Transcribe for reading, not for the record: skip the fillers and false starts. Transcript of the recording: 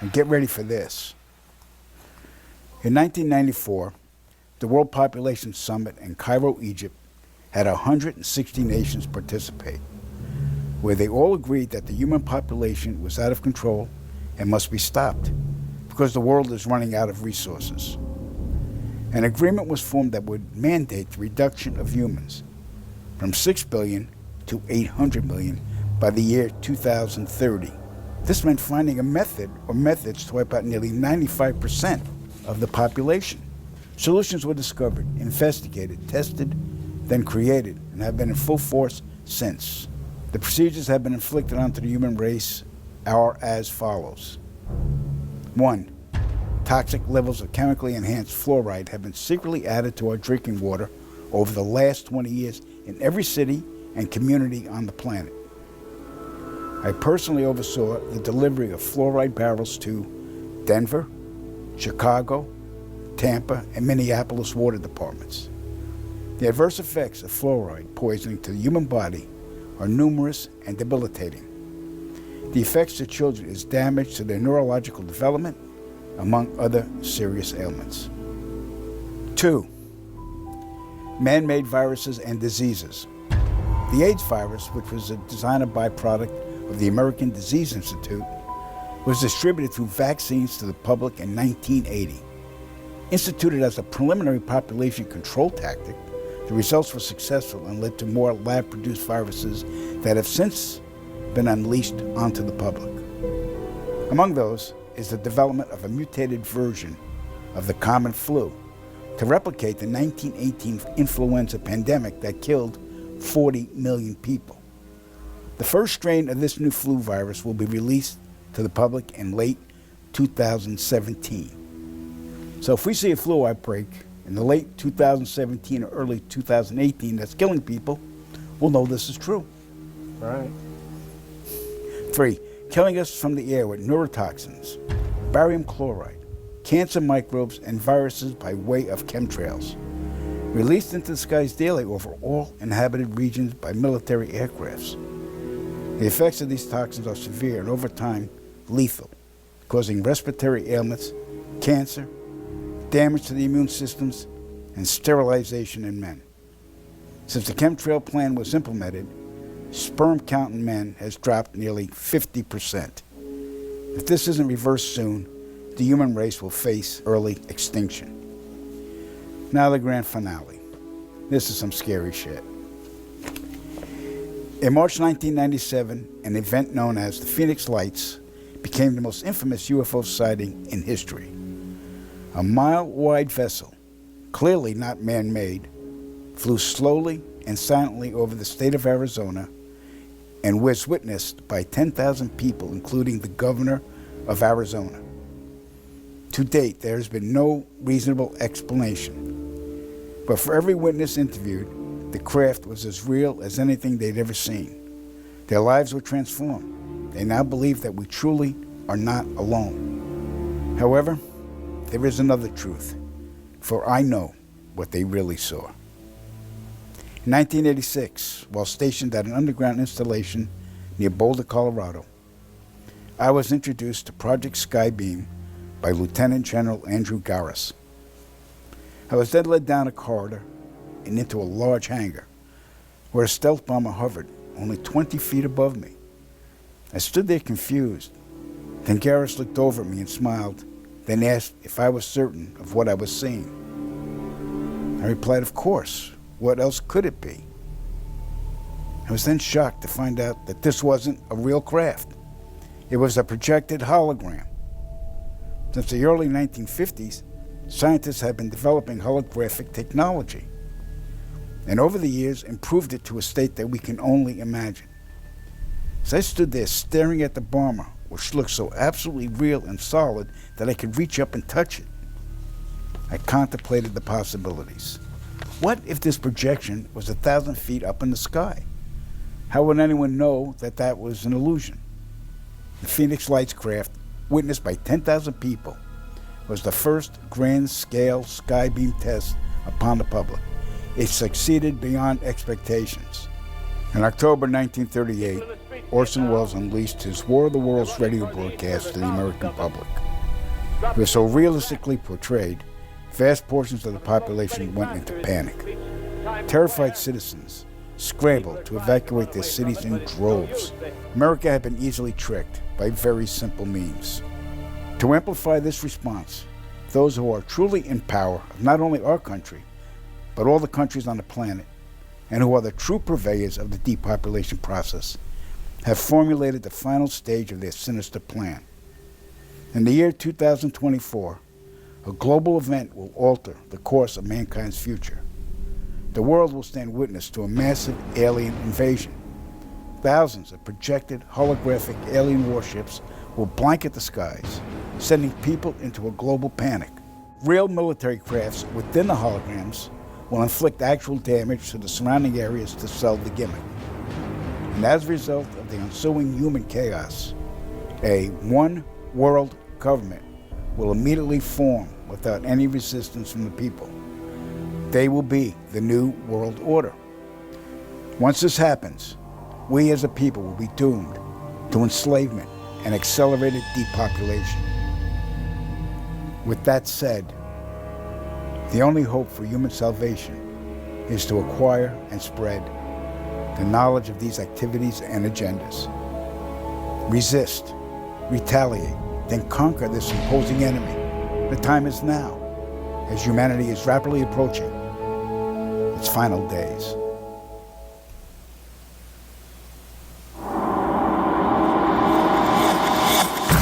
And get ready for this. In 1994, the World Population Summit in Cairo, Egypt, had 160 nations participate, where they all agreed that the human population was out of control and must be stopped because the world is running out of resources. An agreement was formed that would mandate the reduction of humans from 6 billion to 800 million by the year 2030. This meant finding a method or methods to wipe out nearly 95% of the population. Solutions were discovered, investigated, tested, then created, and have been in full force since. The procedures have been inflicted onto the human race are as follows. 1. Toxic levels of chemically enhanced fluoride have been secretly added to our drinking water over the last 20 years in every city and community on the planet. I personally oversaw the delivery of fluoride barrels to Denver, Chicago, Tampa, and Minneapolis water departments. The adverse effects of fluoride poisoning to the human body are numerous and debilitating. The effects to children is damage to their neurological development, among other serious ailments. 2. Man-made viruses and diseases. The AIDS virus, which was a designer byproduct of the American Disease Institute, was distributed through vaccines to the public in 1980. Instituted as a preliminary population control tactic, the results were successful and led to more lab-produced viruses that have since been unleashed onto the public. Among those is the development of a mutated version of the common flu to replicate the 1918 influenza pandemic that killed 40 million people. The first strain of this new flu virus will be released to the public in late 2017. So if we see a flu outbreak in the late 2017 or early 2018 that's killing people, we'll know this is true. Right. 3. Killing us from the air with neurotoxins, barium chloride, cancer microbes, and viruses by way of chemtrails, released into the skies daily over all inhabited regions by military aircrafts. The effects of these toxins are severe and over time lethal, causing respiratory ailments, cancer, damage to the immune systems, and sterilization in men. Since the chemtrail plan was implemented, sperm count in men has dropped nearly 50%. If this isn't reversed soon, the human race will face early extinction. Now the grand finale. This is some scary shit. In March 1997, an event known as the Phoenix Lights became the most infamous UFO sighting in history. A mile-wide vessel, clearly not man-made, flew slowly and silently over the state of Arizona and was witnessed by 10,000 people, including the governor of Arizona. To date, there has been no reasonable explanation. But for every witness interviewed, the craft was as real as anything they'd ever seen. Their lives were transformed. They now believe that we truly are not alone. However, there is another truth, for I know what they really saw. In 1986, while stationed at an underground installation near Boulder, Colorado, I was introduced to Project Skybeam by Lieutenant General Andrew Garris. I was then led down a corridor and into a large hangar where a stealth bomber hovered only 20 feet above me. I stood there confused. Then Garris looked over at me and smiled, then asked if I was certain of what I was seeing. I replied, of course. What else could it be? I was then shocked to find out that this wasn't a real craft. It was a projected hologram. Since the early 1950s, scientists have been developing holographic technology, and over the years improved it to a state that we can only imagine. As I stood there staring at the bomber, which looked so absolutely real and solid that I could reach up and touch it, I contemplated the possibilities. What if this projection was 1,000 feet up in the sky? How would anyone know that that was an illusion? The Phoenix Lights craft, witnessed by 10,000 people, was the first grand-scale skybeam test upon the public. It succeeded beyond expectations. In October 1938, Orson Welles unleashed his War of the Worlds radio broadcast to the American public. Where so realistically portrayed, vast portions of the population went into panic. Terrified citizens scrambled to evacuate their cities in droves. America had been easily tricked by very simple means. To amplify this response, those who are truly in power of not only our country, but all the countries on the planet, and who are the true purveyors of the depopulation process, have formulated the final stage of their sinister plan. In the year 2024, a global event will alter the course of mankind's future. The world will stand witness to a massive alien invasion. Thousands of projected holographic alien warships will blanket the skies, sending people into a global panic. Real military crafts within the holograms will inflict actual damage to the surrounding areas to sell the gimmick. And as a result of the ensuing human chaos, a one-world government will immediately form without any resistance from the people. They will be the new world order. Once this happens, we as a people will be doomed to enslavement and accelerated depopulation. With that said, the only hope for human salvation is to acquire and spread the knowledge of these activities and agendas. Resist, retaliate, then conquer this imposing enemy. The time is now, as humanity is rapidly approaching its final days.